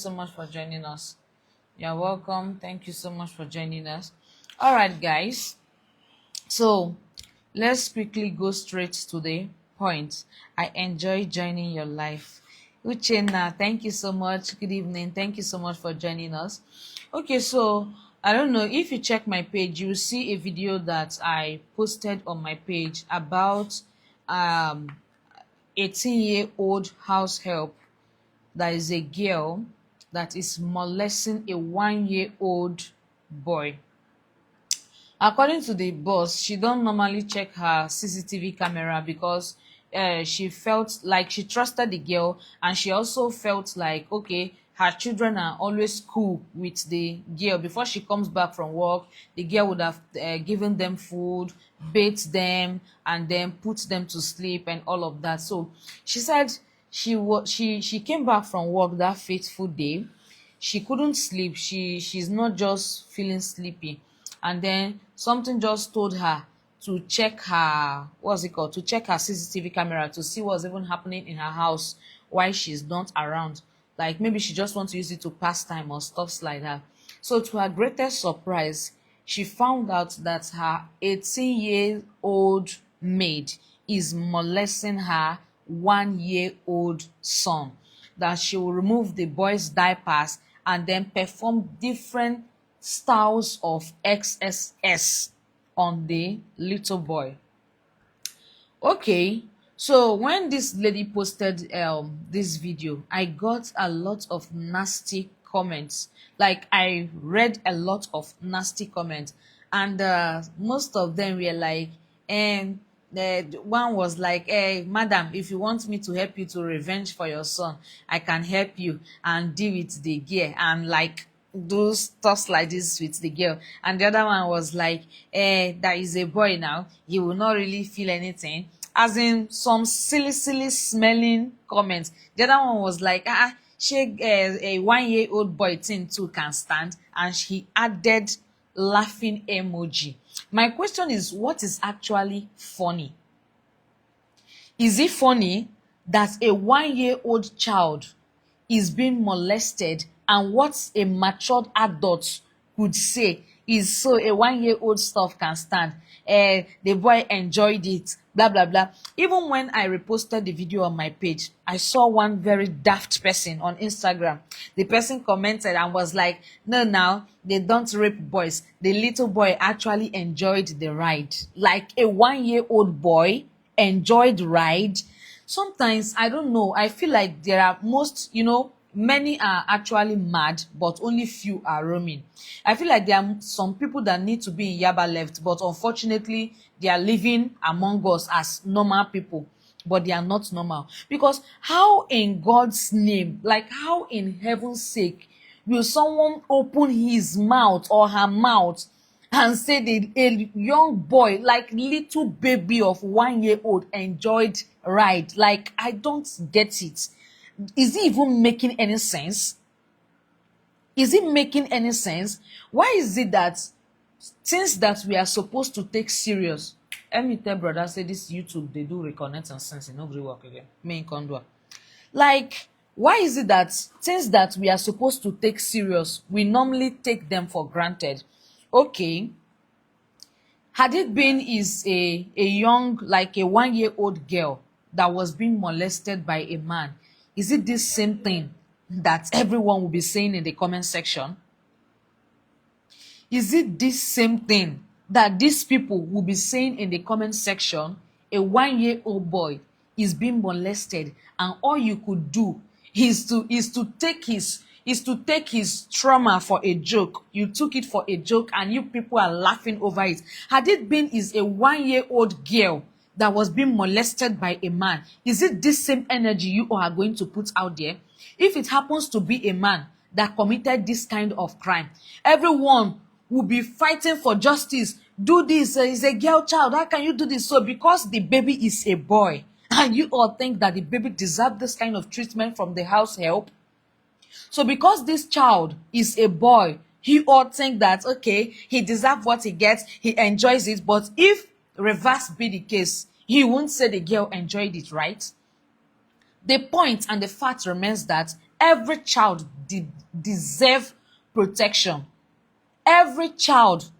So much for joining us. You're welcome. Thank you so much for joining us. All right, guys. So let's quickly go straight to the point. I enjoy joining your life. Uchenna, thank you so much. Good evening. Thank you so much for joining us. Okay, so I don't know if you check my page, you will see a video that I posted on my page about um 18-year-old house help that is a girl that is molesting a 1-year-old boy. According to the boss, she don't normally check her CCTV camera because she felt like she trusted the girl, and she also felt like, okay, her children are always cool with the girl. Before she comes back from work, the girl would have given them food, bathed them, and then put them to sleep and all of that. So she said she came back from work that fateful day. She couldn't sleep. She's not just feeling sleepy, and then something just told her to check her, what's it called, to check her CCTV camera to see what's even happening in her house while she's not around. Like maybe she just wants to use it to pass time or stuffs like that. So to her greatest surprise, she found out that her 18-year-old maid is molesting her 1-year-old son. That she will remove the boy's diapers and then perform different styles of XSS on the little boy. Okay, so when this lady posted this video, I got a lot of nasty comments. Like I read a lot of nasty comments, and most of them were like, the one was like, hey madam, if you want me to help you to revenge for your son, I can help you and deal with the gear and like do stuff like this with the girl. And the other one was like, that is a boy now, you will not really feel anything, as in some silly smelling comments. The other one was like, she a 1-year-old boy thing too can stand, and she added laughing emoji. My question is, what is actually funny? Is it funny that a 1-year-old child is being molested, and what a matured adult could say is, so a 1-year-old stuff can stand? The boy enjoyed it, blah blah blah. Even when I reposted the video on my page, I saw one very daft person on Instagram. The person commented and was like, no, now they don't rape boys, the little boy actually enjoyed the ride. Like a 1-year-old boy enjoyed ride. Sometimes I don't know, I feel like there are many are actually mad, but only few are roaming. I feel like there are some people that need to be in Yaba left, but unfortunately they are living among us as normal people, but they are not normal. Because how in God's name, like how in heaven's sake, will someone open his mouth or her mouth and say that a young boy, like little baby of 1 year old, enjoyed ride? Like, I don't get it. Is it even making any sense? Is it making any sense? Why is it that things that we are supposed to take serious? Let me tell brother, say this YouTube, they do reconnect and sense, nobody work again. Main condor. Like, why is it that things that we are supposed to take serious, we normally take them for granted? Okay, had it been is a young, like a 1-year-old girl that was being molested by a man, is it this same thing that everyone will be saying in the comment section? Is it this same thing that these people will be saying in the comment section? A 1-year-old boy is being molested, and all you could do is to take his trauma for a joke. You took it for a joke, and you people are laughing over it. Had it been is a 1-year-old girl that was being molested by a man, is it this same energy you all are going to put out there? If it happens to be a man that committed this kind of crime, everyone will be fighting for justice. Do this, is a girl child, how can you do this? So because the baby is a boy, and you all think that the baby deserves this kind of treatment from the house help, so because this child is a boy, you all think that, okay, he deserves what he gets, he enjoys it. But if reverse be the case, he won't say the girl enjoyed it, right? The point and the fact remains that Every child deserve protection. Every child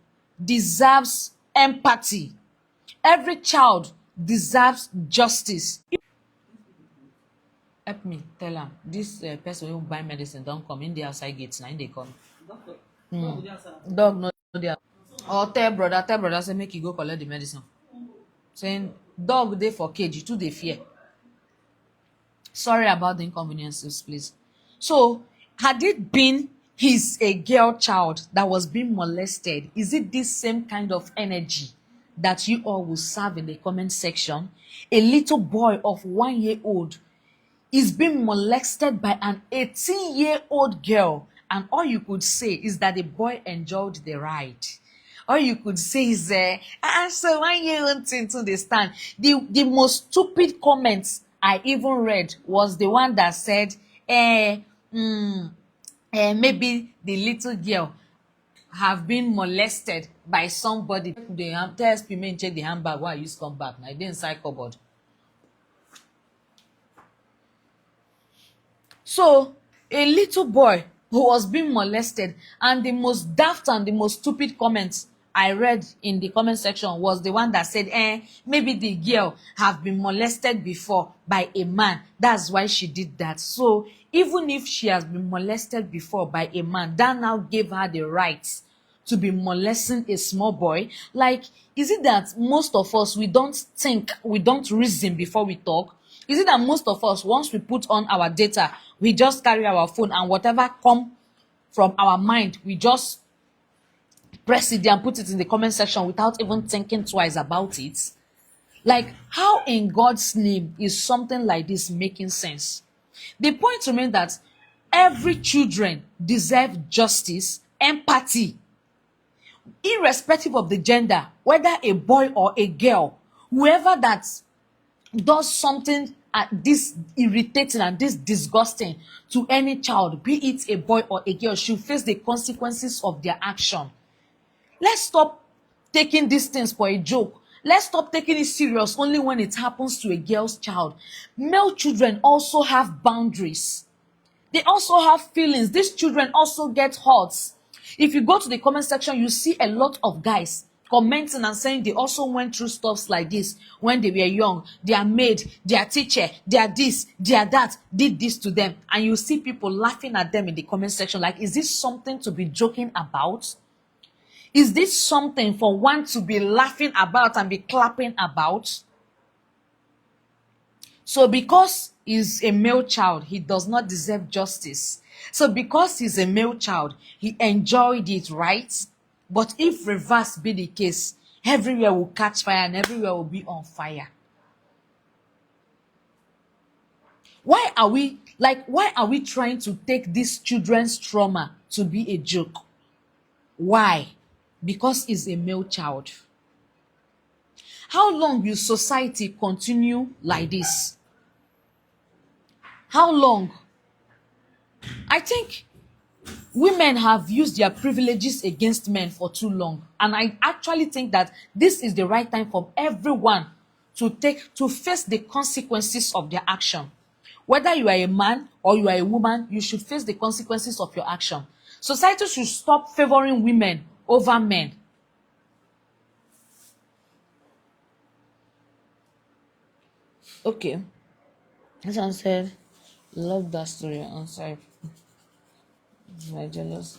deserves empathy. Every child deserves justice. Help me tell am dis person wey buy medicine don come, im dey outside gate na im dey come. Dog no dey. Or tell brother say make e go collect the medicine. Saying dog dey for cage, you too dey fear. Sorry about the inconveniences, please. So, had it been he's a girl child that was being molested, is it this same kind of energy that you all will serve in the comment section? A little boy of 1 year old is being molested by an 18-year-old girl, and all you could say is that the boy enjoyed the ride. All you could say is, so 1 year old thing to the stand. The most stupid comments I even read was the one that said, maybe the little girl have been molested by somebody. They tell SP men check the handbag while I use come back. I dey inside cupboard. So, a little boy who was being molested, and the most daft and the most stupid comments I read in the comment section was the one that said, maybe the girl have been molested before by a man. That's why she did that. So, even if she has been molested before by a man, that now gave her the right to be molesting a small boy. Like, is it that most of us, we don't think, we don't reason before we talk? Is it that most of us, once we put on our data, we just carry our phone and whatever come from our mind, we just press it there and put it in the comment section without even thinking twice about it? Like, how in God's name is something like this making sense? The point remains that every children deserve justice, empathy, irrespective of the gender, whether a boy or a girl. Whoever that does something this irritating and this disgusting to any child, be it a boy or a girl, should face the consequences of their action. Let's stop taking these things for a joke. Let's stop taking it serious only when it happens to a girl's child. Male children also have boundaries. They also have feelings. These children also get hurts. If you go to the comment section, you see a lot of guys commenting and saying they also went through stuffs like this when they were young. Their maid, their teacher, their this, their that did this to them. And you see people laughing at them in the comment section. Like, is this something to be joking about? Is this something for one to be laughing about and be clapping about? So because he's a male child, he does not deserve justice. So because he's a male child, he enjoyed it, right? But if reverse be the case, everywhere will catch fire and everywhere will be on fire. Why are we trying to take this children's trauma to be a joke? Why? Because he's a male child. How long will society continue like this? How long? I think women have used their privileges against men for too long. And I actually think that this is the right time for everyone to face the consequences of their action. Whether you are a man or you are a woman, you should face the consequences of your action. Society should stop favoring women over men. Okay. This one said, love that story. I'm sorry. My jealous.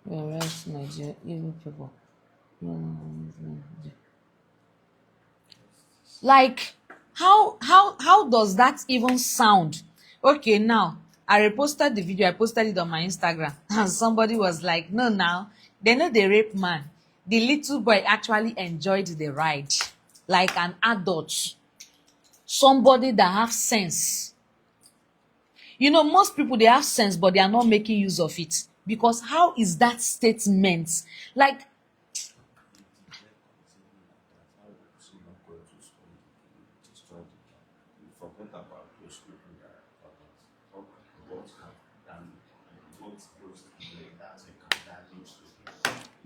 You're right, my dear. Evil people. Like, how does that even sound? Okay, now I reposted the video. I posted it on my Instagram, and somebody was like, "No, now they know the rape man. The little boy actually enjoyed the ride, like an adult, somebody that have sense." You know, most people, they have sense, but they are not making use of it. Because how is that statement? Like,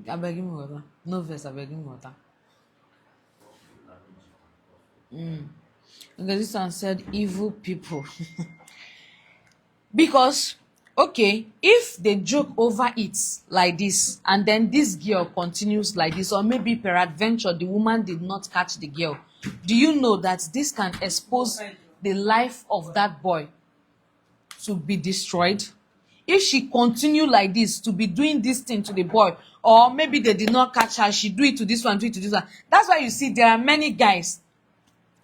I beg you water. No verse, I beg you water. Because this one said evil people. Because, okay, if they joke over it like this, and then this girl continues like this, or maybe peradventure the woman did not catch the girl, do you know that this can expose the life of that boy to be destroyed? If she continue like this to be doing this thing to the boy, or maybe they did not catch her, she do it to this one, do it to this one. That's why you see there are many guys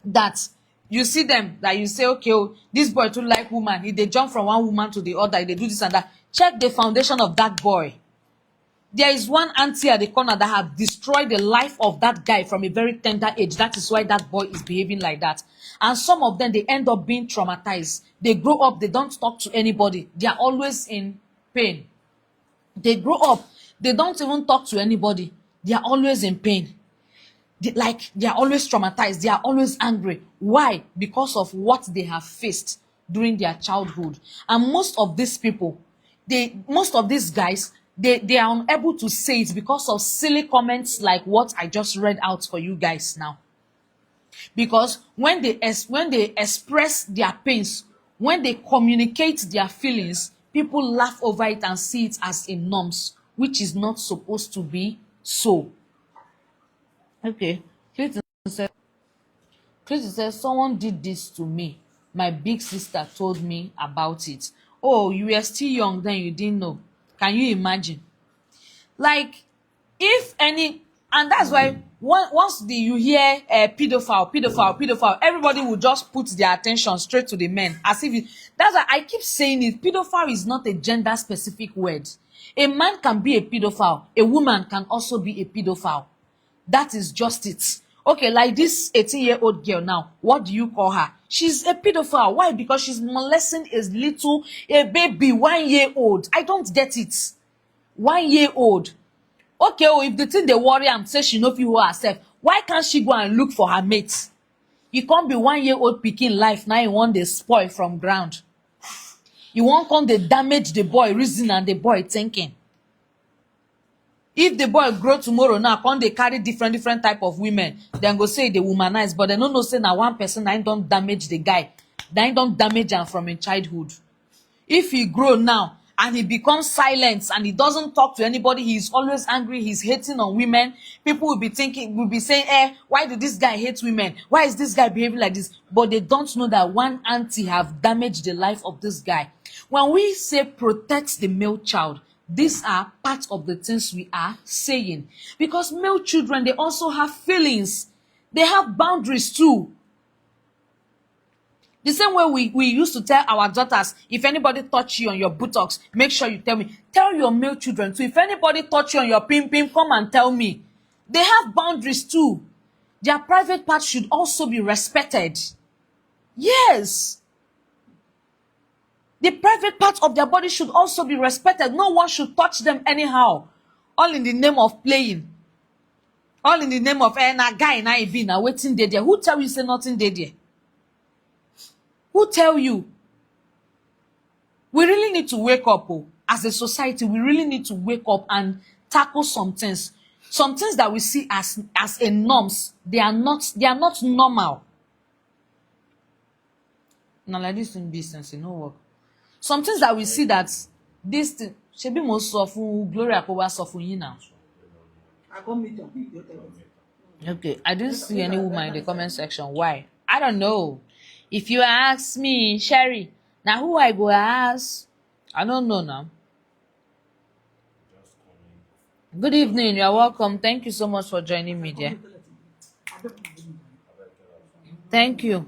that you see them that you say, okay, oh, this boy too like woman, he dey jump from one woman to the other, he dey do this and that. Check the foundation of that boy. There is one auntie at the corner that have destroyed the life of that guy from a very tender age. That is why that boy is behaving like that. And some of them, they end up being traumatized. They grow up, they don't talk to anybody. They are always in pain. They grow up, they don't even talk to anybody. They are always in pain. They are always traumatized. They are always angry. Why? Because of what they have faced during their childhood. And most of these people, most of these guys, they are unable to say it because of silly comments like what I just read out for you guys now. Because when they express their pains, when they communicate their feelings, people laugh over it and see it as a norms, which is not supposed to be so. Okay. Clinton says, someone did this to me. My big sister told me about it. Oh, you were still young then, you didn't know. Can you imagine? Like, if any, and that's why once you hear pedophile, everybody will just put their attention straight to the men. As if that's why I keep saying it. Pedophile is not a gender specific word. A man can be a pedophile. A woman can also be a pedophile. That is just it. Okay, like this 18-year-old girl now, what do you call her? She's a pedophile. Why? Because she's molesting a baby, 1 year old. I don't get it. 1 year old. Okay, oh, if the thing they worry am say she no fit hold herself, why can't she go and look for her mate? You can't be 1 year old pikin life now you want dey spoil from ground. You wan come dey damage the boy reason and the boy thinking. If the boy grow tomorrow now come dey carry different type of women, dem go say e dey womanize, but dem no know say na one person na im don damage the guy, na im don damage am from im childhood. If he grow now and he becomes silent and he doesn't talk to anybody, he's always angry, he's hating on women, people will be saying, why do this guy hate women? Why is this guy behaving like this? But they don't know that one auntie have damaged the life of this guy. When we say protect the male child, these are part of the things we are saying. Because male children, they also have feelings. They have boundaries too. The same way we used to tell our daughters, if anybody touch you on your buttocks, make sure you tell me. Tell your male children too. If anybody touch you on your pim, come and tell me. They have boundaries too. Their private parts should also be respected. Yes. The private part of their body should also be respected. No one should touch them anyhow. All in the name of playing. All in the name of, na guy, na be, na waiting there. Who tell you say nothing there? Who tell you? We really need to wake up, oh. As a society, we really need to wake up and tackle some things. Some things that we see as a norms, they are not normal. Now like this in business, no work. Some things that we see that this thing, shebi mo sọ fún Gloria kó wá sọ fún yín now. Okay, I didn't see any woman in the comment section. Why? I don't know. If you ask me, Sherry, now who I go ask? I don't know now. Good evening, you are welcome. Thank you so much for joining me there. Thank you.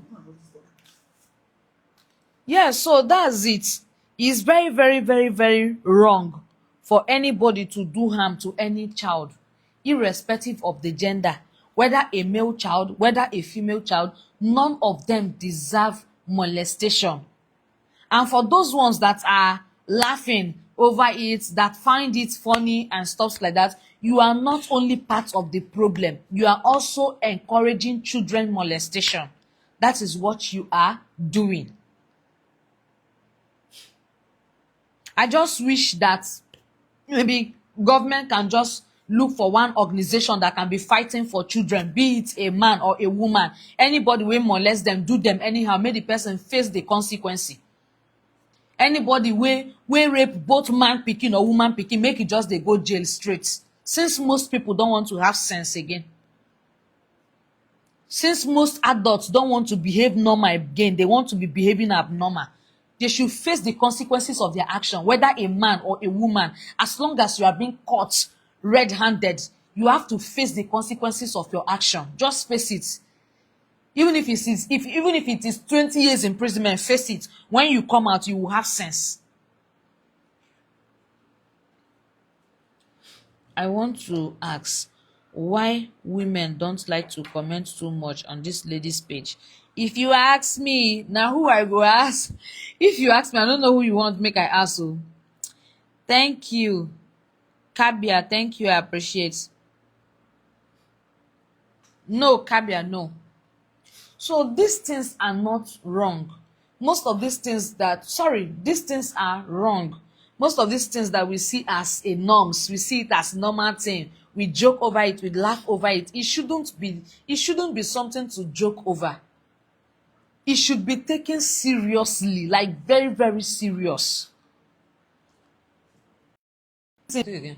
Yeah, so that's it. It's very wrong for anybody to do harm to any child, irrespective of the gender. Whether a male child, whether a female child, none of them deserve molestation. And for those ones that are laughing over it, that find it funny and stuff like that, you are not only part of the problem, you are also encouraging children molestation. That is what you are doing. I just wish that maybe government can just look for one organization that can be fighting for children, be it a man or a woman. Anybody wey molest them, do them anyhow, make the person face the consequence. Anybody wey rape both man pikin or woman pikin, make e just dey go jail straight. Since most people don't want to have sense again, since most adults don't want to behave normal again, they want to be behaving abnormal, they should face the consequences of their action, whether a man or a woman. As long as you are being caught red-handed, you have to face the consequences of your action. Just face it. Even if it is 20 years imprisonment, face it. When you come out, you will have sense. I want to ask why women don't like to comment too much on this lady's page. If you ask me, now who I go ask? If you ask me, I don't know who you want make I ask. Oh, thank you. Kabia, thank you. I appreciate. No, Kabia, no. So these things are not wrong. Most of these things these things are wrong. Most of these things that we see as a norms, we see it as normal thing. We joke over it, we laugh over it. It shouldn't be something to joke over. It should be taken seriously, like very, very serious. Say it again.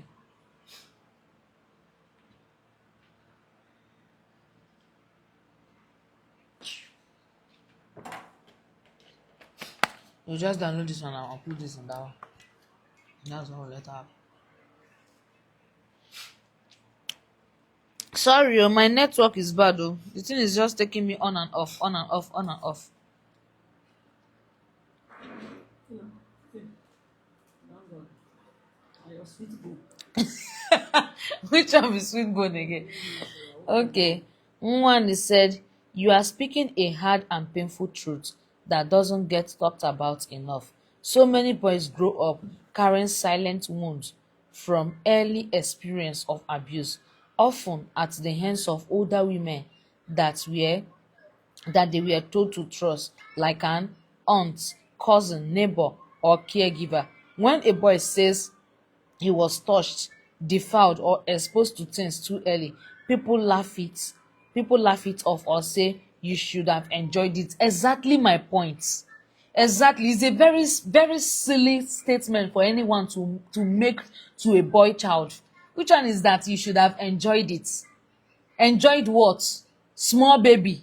You just download this one and upload this in that one. That's all let happen. Sorry, oh, my network is bad. Oh, the thing is just taking me on and off, on and off, on and off. Which one is sweet bone again? Okay. One is said, you are speaking a hard and painful truth that doesn't get talked about enough. So many boys grow up carrying silent wounds from early experience of abuse, often at the hands of older women that were that they were told to trust, like an aunt, cousin, neighbor, or caregiver. When a boy says he was touched, defiled, or exposed to things too early, people laugh it. People laugh it off or say you should have enjoyed it. Exactly my point. Exactly. It's a very, very silly statement for anyone to make to a boy child. Which one is that you should have enjoyed it? Enjoyed what? Small baby.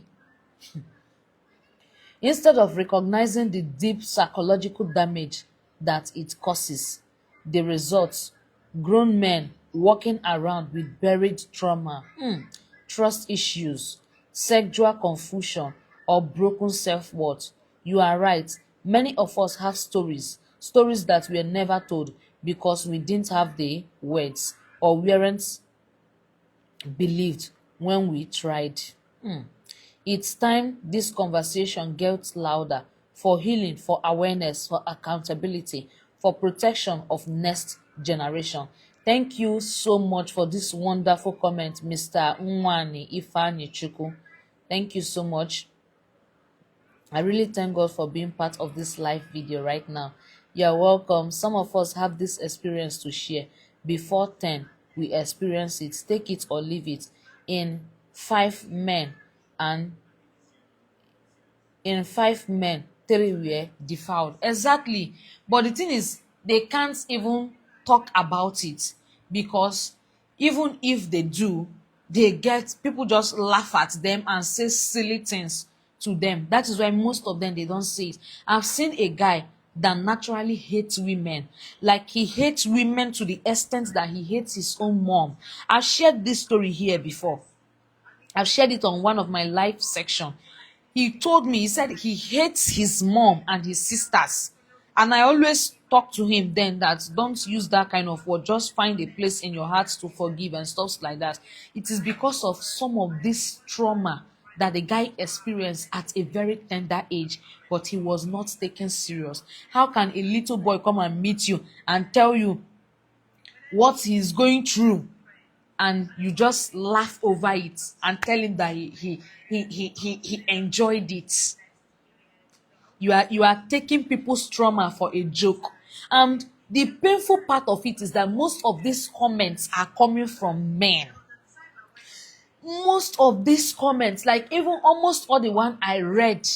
Instead of recognizing the deep psychological damage that it causes, the results, grown men walking around with buried trauma, trust issues, sexual confusion, or broken self-worth. You are right. Many of us have stories that were never told because we didn't have the words or weren't believed when we tried. It's time this conversation gets louder, for healing, for awareness, for accountability, for protection of next generation. Thank you so much for this wonderful comment, Mr. Nwani Ifani Chuku. Thank you so much. I really thank God for being part of this live video right now. You're welcome. Some of us have this experience to share. Before 10, we experience it. Take it or leave it. In 5 men and in 5 men, 3 were defiled. Exactly. But the thing is, they can't even talk about it because even if they do, they get people just laugh at them and say silly things to them. That is why most of them they don't say it. I've seen a guy that naturally hates women. Like he hates women to the extent that he hates his own mom. I've shared this story here before. I've shared it on one of my live section. He told me, he said he hates his mom and his sisters. And I always talk to him then that don't use that kind of word. Just find a place in your heart to forgive and stuff like that. It is because of some of this trauma that the guy experienced at a very tender age, but he was not taken serious. How can a little boy come and meet you and tell you what he's going through, and you just laugh over it and tell him that he enjoyed it? You are taking people's trauma for a joke. And The painful part of it is that most of these comments are coming from men. Most of these comments, like even almost all the one I read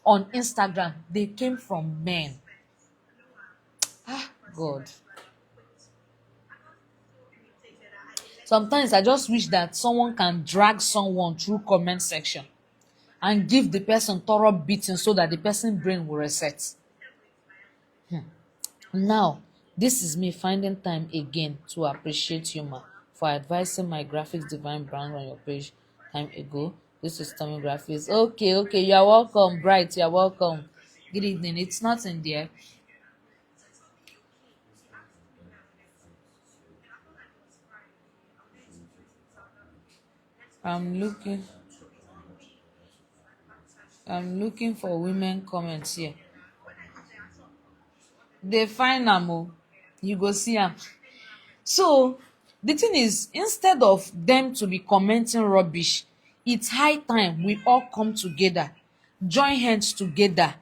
on Instagram, they came from men. Ah, God. Sometimes I just wish that someone can drag someone through comment section and give the person thorough beating so that the person brain will reset. Now, this is me finding time again to appreciate humor for advising my graphics divine brand on your page time ago. This is Tommy Graphics. Okay, you are welcome, Bright. You are welcome. Good evening. It's not in there. I'm looking. I'm looking for women comments here. They find am o. You go see am. So the thing is, instead of them to be commenting rubbish, it's high time we all come together, join hands together,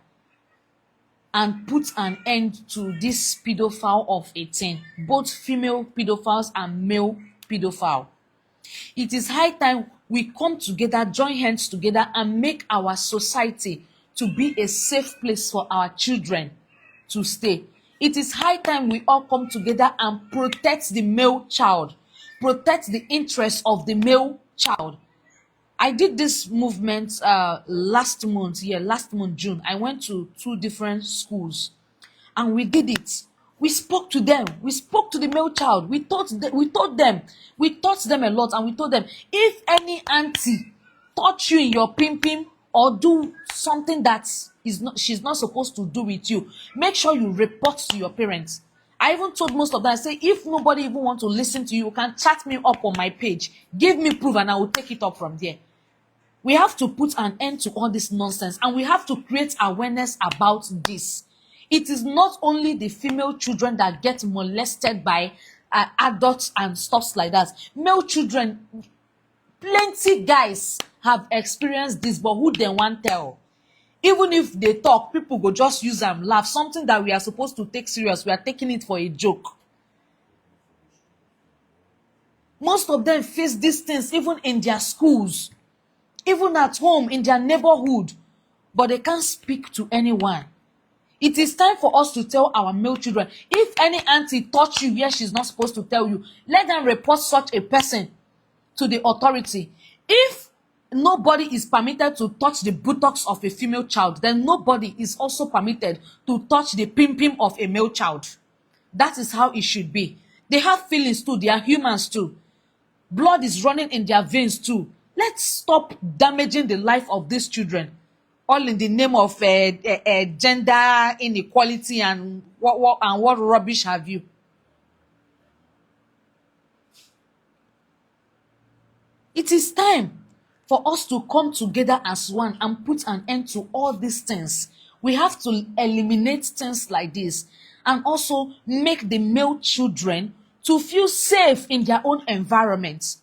and put an end to this pedophile of a thing, both female pedophiles and male pedophile. It is high time we come together, join hands together, and make our society to be a safe place for our children to stay. It is high time we all come together and protect the male child, protect the interests of the male child. I did this movement last month June. I went to two different schools and we did it. We spoke to them. We spoke to the male child. We taught them a lot, and we told them, if any auntie touch you in your pim or do something that she's not supposed to do with you, make sure you report to your parents. I even told most of them, I say, if nobody even want to listen to you, you can chat me up on my page. Give me proof and I will take it up from there. We have to put an end to all this nonsense, and we have to create awareness about this. It is not only the female children that get molested by adults and stuff like that. Male children, plenty guys have experienced this, but who dem wan tell? Even if they talk, people go just use am laugh. Something that we are supposed to take serious, we are taking it for a joke. Most of them face these things even in their schools, even at home, in their neighborhood, but they can't speak to anyone. It is time for us to tell our male children, if any auntie touch you where she's not supposed to tell you, let them report such a person to the authority. If nobody is permitted to touch the buttocks of a female child, then nobody is also permitted to touch the pim of a male child. That is how it should be. They have feelings too. They are humans too. Blood is running in their veins too. Let's stop damaging the life of these children, all in the name of gender inequality and what rubbish have you. It is time for us to come together as one and put an end to all these things. We have to eliminate things like this and also make the male children to feel safe in their own environment.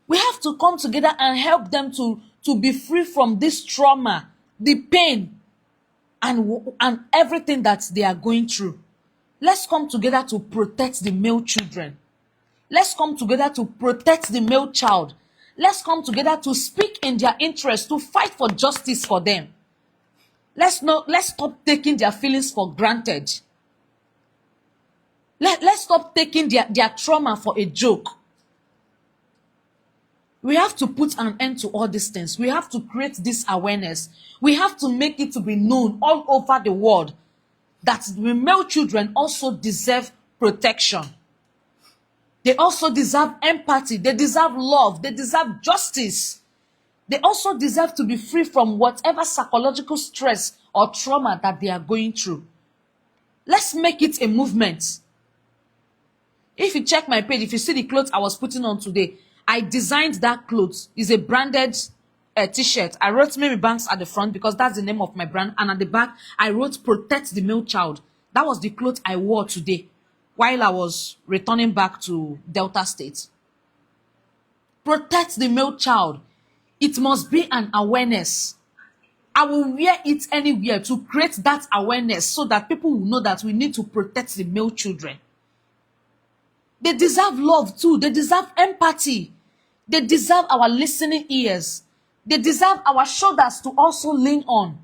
We have to come together and help them to be free from this trauma, the pain, and everything that they are going through. Let's come together to protect the male children. Let's come together to protect the male child. Let's come together to speak in their interest, to fight for justice for them. Let's stop taking their feelings for granted. Let's stop taking their trauma for a joke. We have to put an end to all these things. We have to create this awareness. We have to make it to be known all over the world that the male children also deserve protection. They also deserve empathy. They deserve love. They deserve justice. They also deserve to be free from whatever psychological stress or trauma that they are going through. Let's make it a movement. If you check my page, if you see the clothes I was putting on today, I designed that clothes. It's a branded t-shirt. I wrote Mary Banks at the front because that's the name of my brand. And at the back, I wrote Protect the Male Child. That was the clothes I wore today while I was returning back to Delta State. Protect the male child. It must be an awareness. I will wear it anywhere to create that awareness so that people will know that we need to protect the male children. They deserve love too. They deserve empathy. They deserve our listening ears. They deserve our shoulders to also lean on.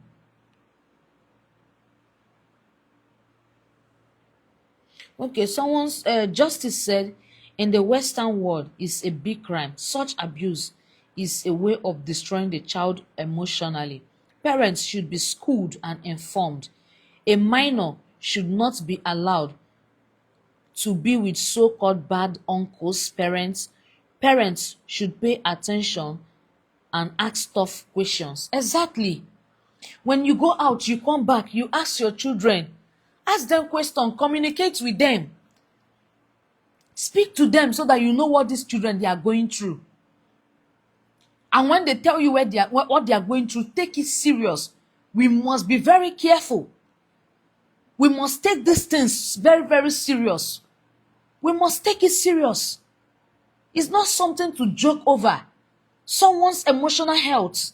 Okay, someone's justice said, in the Western world, is a big crime. Such abuse is a way of destroying the child emotionally. Parents should be schooled and informed. A minor should not be allowed to be with so-called bad uncles, parents. Parents should pay attention and ask tough questions. Exactly. When you go out, you come back, you ask your children. Ask them questions, communicate with them. Speak to them so that you know what these children they are going through. And when they tell you what they are going through, take it serious. We must be very careful. We must take these things very, very serious. We must take it serious. It's not something to joke over. Someone's emotional health,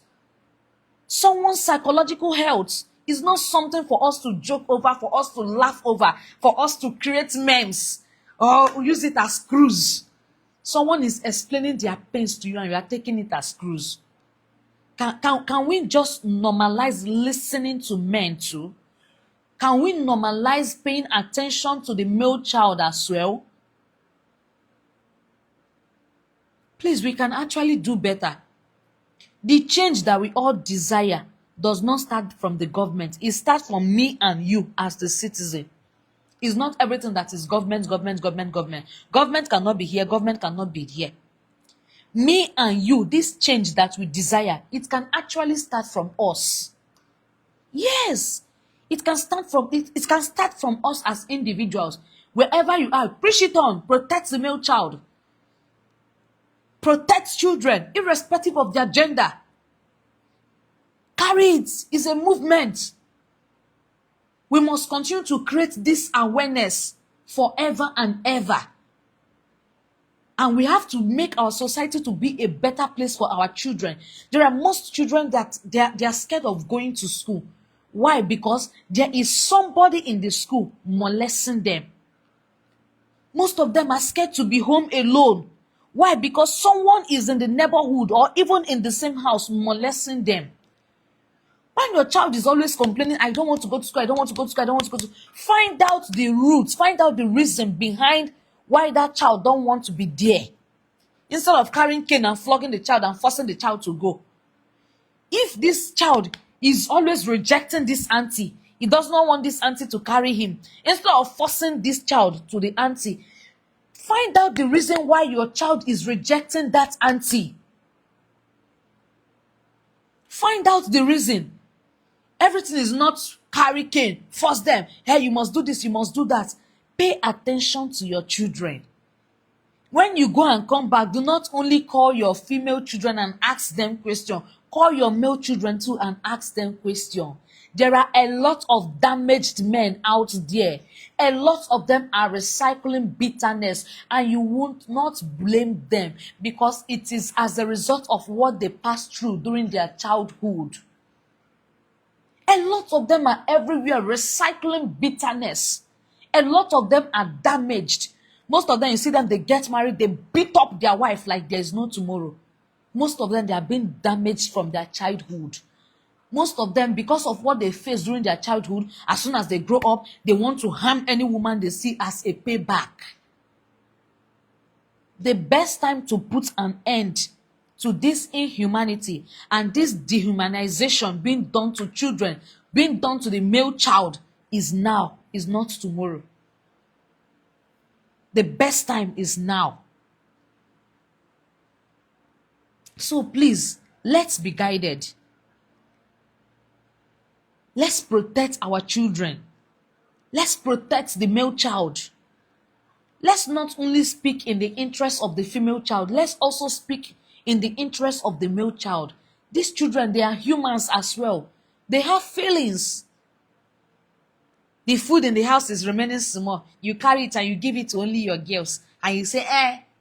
someone's psychological health is not something for us to joke over, for us to laugh over, for us to create memes or use it as cruise. Someone is explaining their pains to you and you are taking it as cruise. Can we just normalize listening to men too? Can we normalize paying attention to the male child as well? Please, we can actually do better. The change that we all desire does not start from the government. It starts from me and you as the citizen. It's not everything that is government. Government cannot be here. Government cannot be here. Me and you, this change that we desire, it can actually start from us. Yes, it can start from it can start from us as individuals. Wherever you are, preach it on. Protect the male child. Protect children, irrespective of their gender. Carry it. It's a movement. We must continue to create this awareness forever and ever. And we have to make our society to be a better place for our children. There are most children that they are scared of going to school. Why? Because there is somebody in the school molesting them. Most of them are scared to be home alone. Why? Because someone is in the neighborhood or even in the same house molesting them. When your child is always complaining, I don't want to go to school, I don't want to go to school, I don't want to go to school, find out the roots, find out the reason behind why that child don't want to be there. Instead of carrying cane and flogging the child and forcing the child to go. If this child is always rejecting this auntie, he does not want this auntie to carry him. Instead of forcing this child to the auntie, find out the reason why your child is rejecting that auntie. Find out the reason. Everything is not carry cane, force them. Hey, you must do this, you must do that. Pay attention to your children. When you go and come back, do not only call your female children and ask them questions. Call your male children too and ask them questions. There are a lot of damaged men out there. A lot of them are recycling bitterness, and you would not blame them because it is as a result of what they passed through during their childhood. A lot of them are everywhere recycling bitterness. A lot of them are damaged. Most of them, you see them, they get married, they beat up their wife like there is no tomorrow. Most of them, they are being damaged from their childhood. Most of them, because of what they faced during their childhood, as soon as they grow up, they want to harm any woman they see as a payback. The best time to put an end to this inhumanity and this dehumanization being done to children, being done to the male child is now, is not tomorrow. The best time is now. So please, let's be guided. Let's protect our children. Let's protect the male child. Let's not only speak in the interest of the female child, let's also speak in the interest of the male child. These children, they are humans as well. They have feelings. The food in the house is remaining small. You carry it and you give it to only your girls. And you say,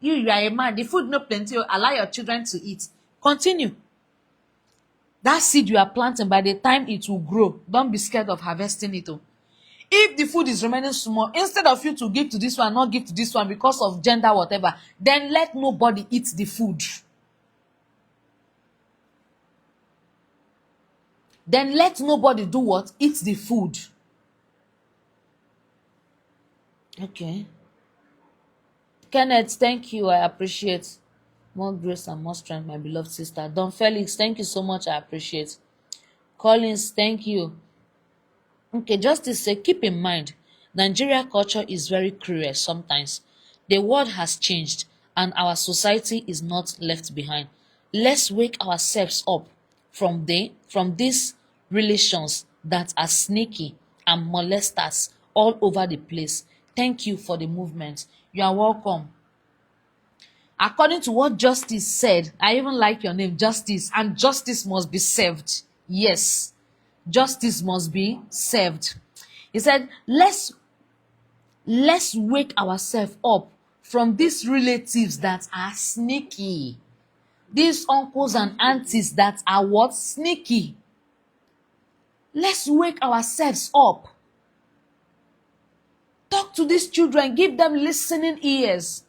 you are a man. The food not plenty. Allow your children to eat. Continue. That seed you are planting, by the time it will grow, don't be scared of harvesting it. Oh. If the food is remaining small, instead of you to give to this one, not give to this one because of gender, whatever, then let nobody eat the food. Then let nobody do what? Eat the food. Okay. Kenneth, thank you. I appreciate. More grace and more strength, my beloved sister. Don Felix, thank you so much. I appreciate. Collins, thank you. Okay, Justice say, keep in mind, Nigeria culture is very cruel sometimes. The world has changed and our society is not left behind. Let's wake ourselves up from these relations that are sneaky and molesters all over the place. Thank you for the movement. You are welcome. According to what Justice said, I even like your name, Justice, and justice must be served. Yes, justice must be served. He said, let's wake ourselves up from these relatives that are sneaky. These uncles and aunties that are what? Sneaky. Let's wake ourselves up. Talk to these children, give them listening ears.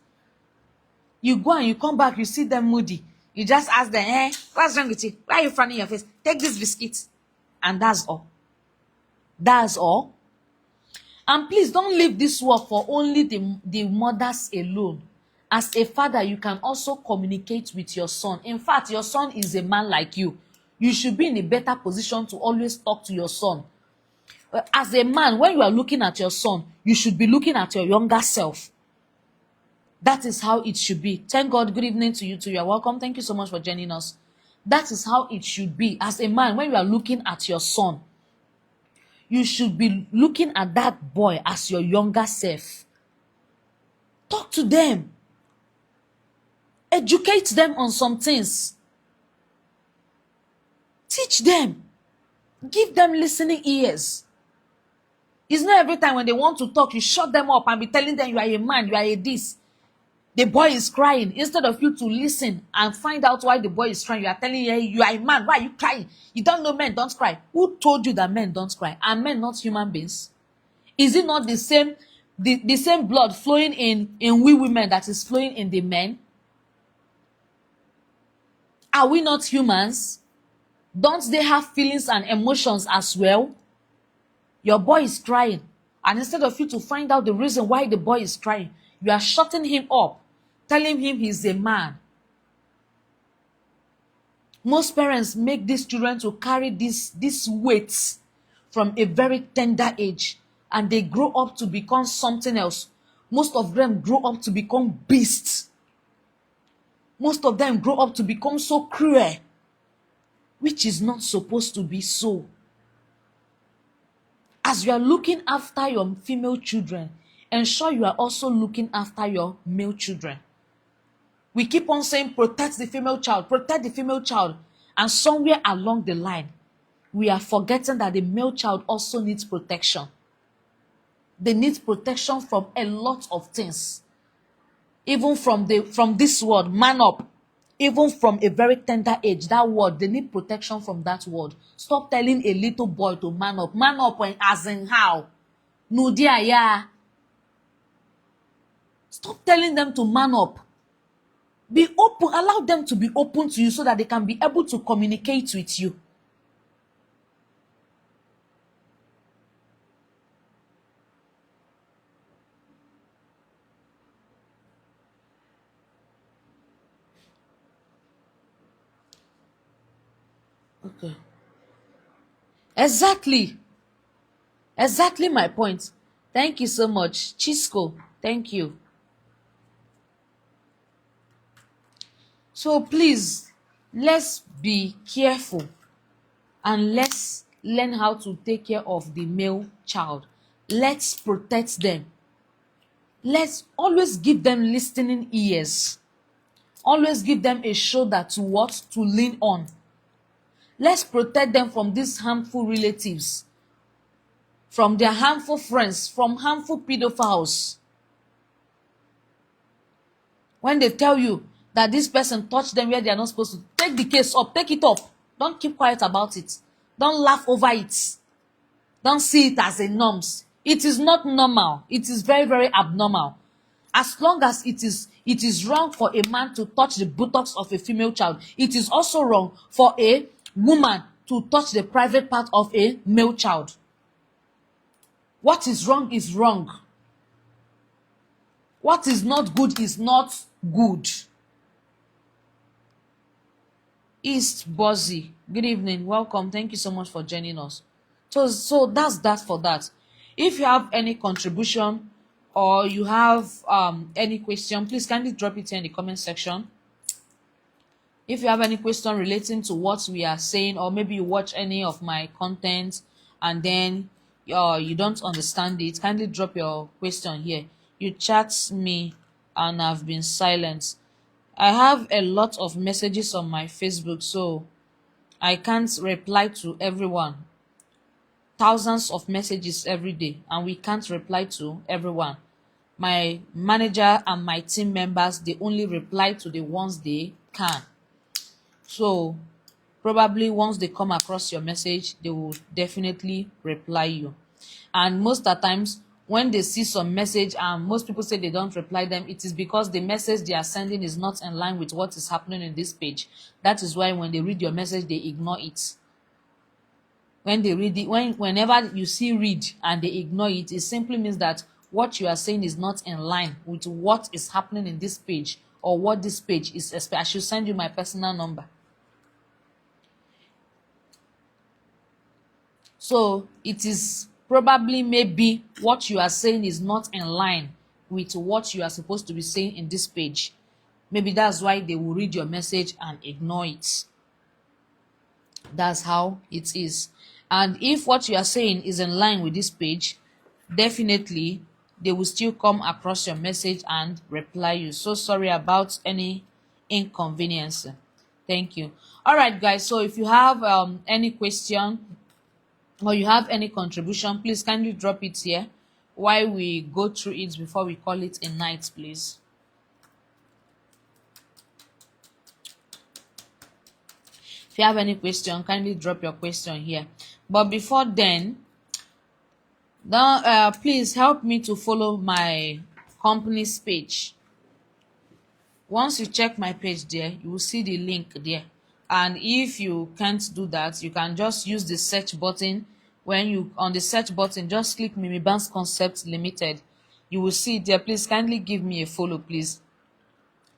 You go and you come back, you see them moody. You just ask them, what's wrong with you? Why are you frowning your face? Take this biscuit. And that's all. That's all. And please don't leave this work for only the mothers alone. As a father, you can also communicate with your son. In fact, your son is a man like you. You should be in a better position to always talk to your son. As a man, when you are looking at your son, you should be looking at your younger self. That is how it should be. Thank God. Good evening to you too. You are welcome. Thank you so much for joining us. That is how it should be. As a man, when you are looking at your son, you should be looking at that boy as your younger self. Talk to them. Educate them on some things. Teach them. Give them listening ears. It's not every time when they want to talk, you shut them up and be telling them you are a man, you are a this. The boy is crying. Instead of you to listen and find out why the boy is crying, you are telling him, you are a man, why are you crying? You don't know men don't cry. Who told you that men don't cry? Are men not human beings? Is it not the same blood flowing in we women that is flowing in the men? Are we not humans? Don't they have feelings and emotions as well? Your boy is crying. And instead of you to find out the reason why the boy is crying, you are shutting him up, telling him he's a man. Most parents make these children to carry this weights from a very tender age, and they grow up to become something else. Most of them grow up to become beasts. Most of them grow up to become so cruel, which is not supposed to be so. As you are looking after your female children, ensure you are also looking after your male children. We keep on saying protect the female child, protect the female child. And somewhere along the line, we are forgetting that the male child also needs protection. They need protection from a lot of things. Even from this word, man up. Even from a very tender age, that word, they need protection from that word. Stop telling a little boy to man up. Man up as in how? No dear, yeah. Stop telling them to man up. Be open. Allow them to be open to you so that they can be able to communicate with you. Okay. Exactly. Exactly my point. Thank you so much. Chisco, thank you. So please, let's be careful and let's learn how to take care of the male child. Let's protect them. Let's always give them listening ears. Always give them a shoulder to what? To lean on. Let's protect them from these harmful relatives, from their harmful friends, from harmful pedophiles. When they tell you that this person touched them where they are not supposed to, take the case up, take it up. Don't keep quiet about it. Don't laugh over it. Don't see it as a norms. It is not normal. It is very, very abnormal. As long as it is wrong for a man to touch the buttocks of a female child, it is also wrong for a woman to touch the private part of a male child. What is wrong is wrong. What is not good is not good. East Buzzy, good evening, welcome. Thank you so much for joining us. So that's that for that. If you have any contribution or you have any question, please kindly drop it here in the comment section. If you have any question relating to what we are saying, or maybe you watch any of my content and then you don't understand it, kindly drop your question here. You chat me and I've been silent. I have a lot of messages on my Facebook, so I can't reply to everyone. Thousands of messages every day, and we can't reply to everyone. My manager and my team members, they only reply to the ones they can. So probably once they come across your message, they will definitely reply you. And most of the times when they see some message and most people say they don't reply them, it is because the message they are sending is not in line with what is happening in this page. That is why when they read your message, they ignore it. When they read it, whenever you see read and they ignore it, it simply means that what you are saying is not in line with what is happening in this page or what this page is. I should send you my personal number. So it is probably maybe what you are saying is not in line with what you are supposed to be saying in this page. Maybe that's why they will read your message and ignore it. That's how it is. And if what you are saying is in line with this page, definitely they will still come across your message and reply you. So sorry about any inconvenience. Thank you. All right, guys. So if you have any question or you have any contribution, please kindly drop it here while we go through it before we call it a night, please. If you have any question, kindly drop your question here. But before then, please help me to follow my company's page. Once you check my page there, you will see the link there. And if you can't do that, you can just use the search button. When you on the search button, just click Mimi Banks Concept Limited. You will see it there. Please kindly give me a follow, please.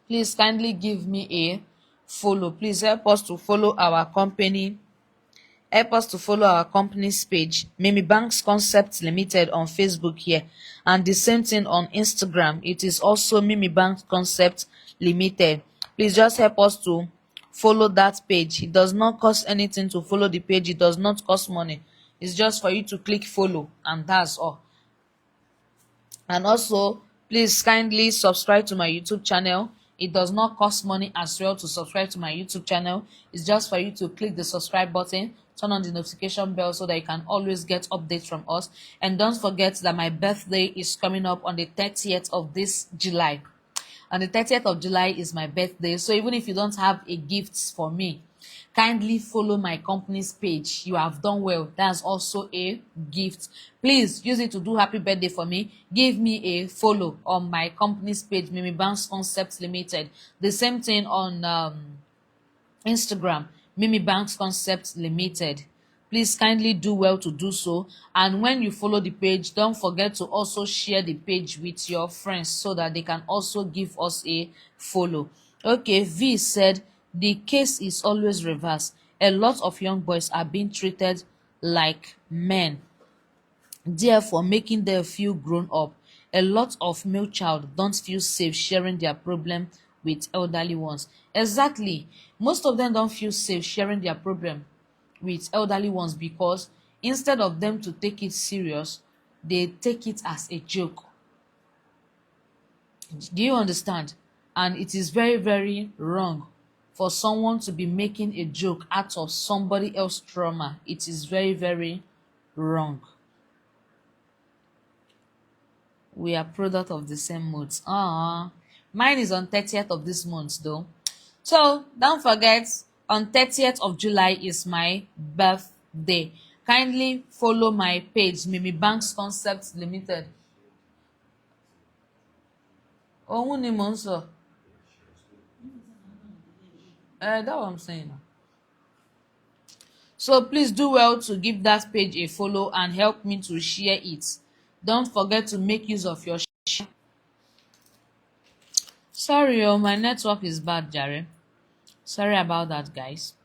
Please kindly give me a follow. Please help us to follow our company. Help us to follow our company's page, Mimi Banks Concept Limited, on Facebook here. And the same thing on Instagram. It is also Mimi Banks Concept Limited. Please just help us to follow that page. It does not cost anything to follow the page. It does not cost money. It's just for you to click follow, and that's all. And also, please kindly subscribe to my YouTube channel. It does not cost money as well to subscribe to my YouTube channel. It's just for you to click the subscribe button, turn on the notification bell so that you can always get updates from us. And don't forget that my birthday is coming up on the 30th of this July. On the 30th of July is my birthday. So even if you don't have a gift for me, kindly follow my company's page. You have done well. That's also a gift. Please use it to do happy birthday for me. Give me a follow on my company's page, Mimi Banks Concept Limited. The same thing on Instagram, Mimi Banks Concept Limited. Please kindly do well to do so. And when you follow the page, don't forget to also share the page with your friends so that they can also give us a follow. Okay, V said, the case is always reversed. A lot of young boys are being treated like men, therefore making them feel grown up. A lot of male child don't feel safe sharing their problem with elderly ones. Exactly. Most of them don't feel safe sharing their problem with elderly ones because instead of them to take it serious, they take it as a joke. Do you understand? And it is very, very wrong for someone to be making a joke out of somebody else's trauma. It is very, very wrong. We are product of the same month. Mine is on 30th of this month though. So don't forget, On 30th of July is my birthday. Kindly follow my page, Mimi Banks Concepts Limited. Ohun ni mò ń sọ. That's what I'm saying. So please do well to give that page a follow and help me to share it. Don't forget to make use of your share. Sorry, my network is bad, Jare. Sorry about that, guys.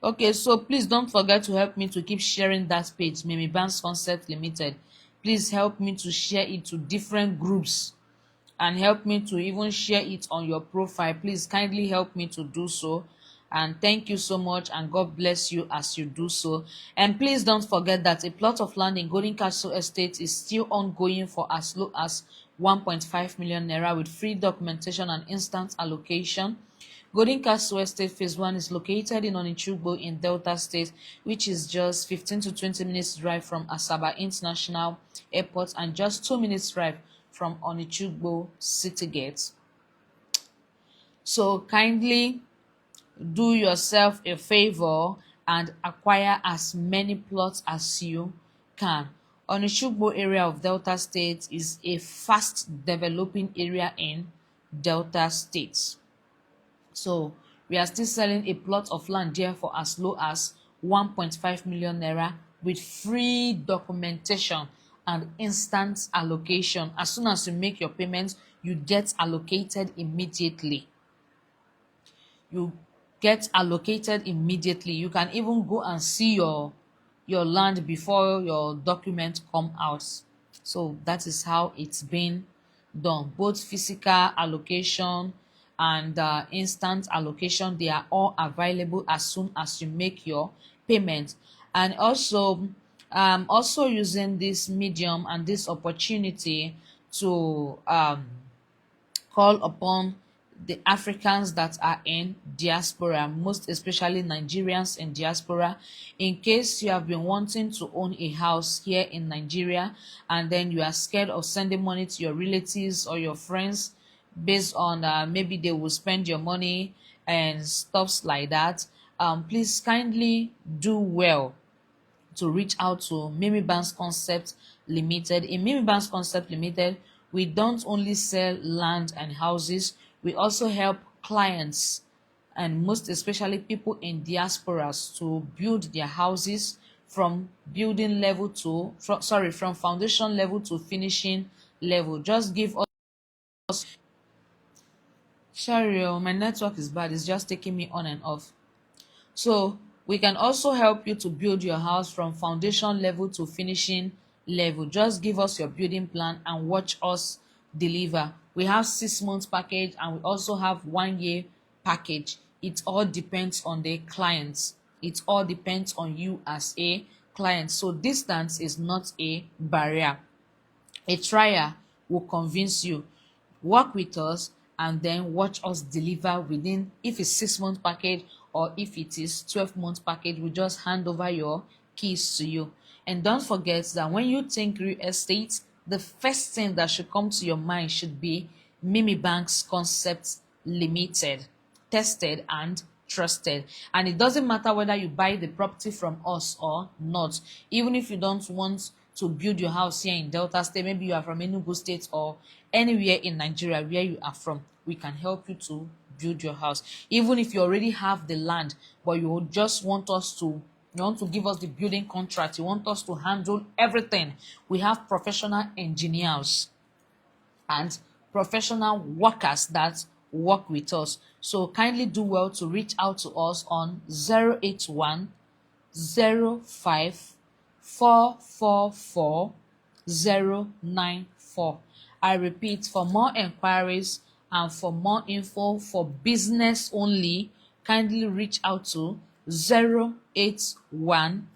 Okay, so please don't forget to help me to keep sharing that page, Mimi Banks Concept Limited. Please help me to share it to different groups and help me to even share it on your profile. Please kindly help me to do so. And thank you so much, and God bless you as you do so. And please don't forget that a plot of land in Golden Castle Estate is still ongoing for as low as 1.5 million naira with free documentation and instant allocation. Golden Castle Estate Phase 1 is located in Onichugbo in Delta State, which is just 15 to 20 minutes drive from Asaba International Airport and just 2 minutes drive from Onichugbo City Gate. So kindly do yourself a favor and acquire as many plots as you can. Onichugbo area of Delta State is a fast developing area in Delta State. So we are still selling a plot of land there for as low as 1.5 million naira with free documentation and instant allocation. As soon as you make your payments, you get allocated immediately. You get allocated immediately. You can even go and see your land before your document come out. So that is how it's been done. Both physical allocation and instant allocation, they are all available as soon as you make your payment. And also also using this medium and this opportunity to call upon the Africans that are in diaspora, most especially Nigerians in diaspora. In case you have been wanting to own a house here in Nigeria and then you are scared of sending money to your relatives or your friends based on maybe they will spend your money and stuffs like that, please kindly do well to reach out to Mimi Banks Concept Limited. In Mimi Banks Concept Limited, we don't only sell land and houses, we also help clients and most especially people in diasporas to build their houses from building level to from foundation level to finishing level. Just give us sorry, my network is bad, it's just taking me on and off. So we can also help you to build your house from foundation level to finishing level. Just give us your building plan and watch us deliver. We have 6 months package and we also have 1 year package. It all depends on the clients. It all depends on you as a client. So distance is not a barrier. A trial will convince you. Work with us and then watch us deliver within, if it's 6 month package or if it is 12 month package, we just hand over your keys to you. And don't forget that when you think real estate, the first thing that should come to your mind should be Mimi Banks Concepts Limited, tested and trusted. And it doesn't matter whether you buy the property from us or not. Even if you don't want to build your house here in Delta State, maybe you are from Enugu State or anywhere in Nigeria where you are from, we can help you to build your house. Even if you already have the land, but you just want us to, you want to give us the building contract, you want us to handle everything, we have professional engineers and professional workers that work with us. So kindly do well to reach out to us on 081 05 444 094. I repeat, for more enquiries and for more info for business only, kindly reach out to 081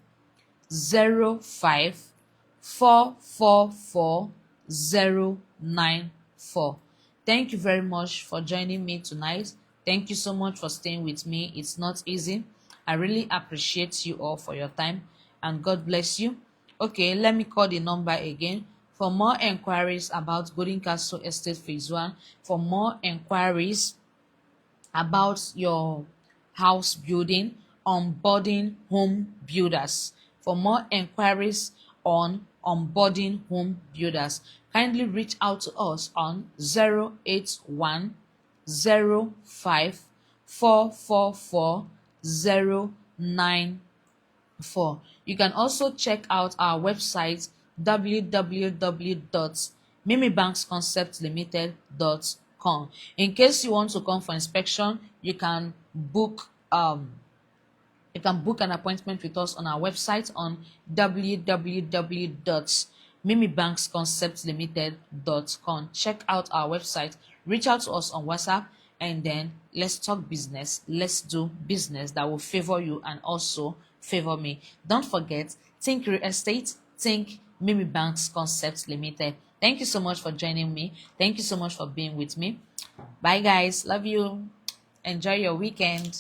05 444 094. Thank you very much for joining me tonight. Thank you so much for staying with me. It's not easy. I really appreciate you all for your time and God bless you. Okay, let me call the number again. For more enquiries about Golden Castle Estate Phase 1, for more enquiries about your house building, onboarding home builders. For more enquiries on onboarding home builders, kindly reach out to us on 081 05 444 094. You can also check out our website www.mimibanksconceptlimited.com. In case you want to come for inspection, you can book an appointment with us on our website on www.mimibanksconceptlimited.com. Check out our website, reach out to us on WhatsApp, and then let's talk business. Let's do business that will favor you and also favor me. Don't forget, think real estate, think Mimi Banks Concepts Limited. Thank you so much for joining me. Thank you so much for being with me. Bye, guys. Love you. Enjoy your weekend.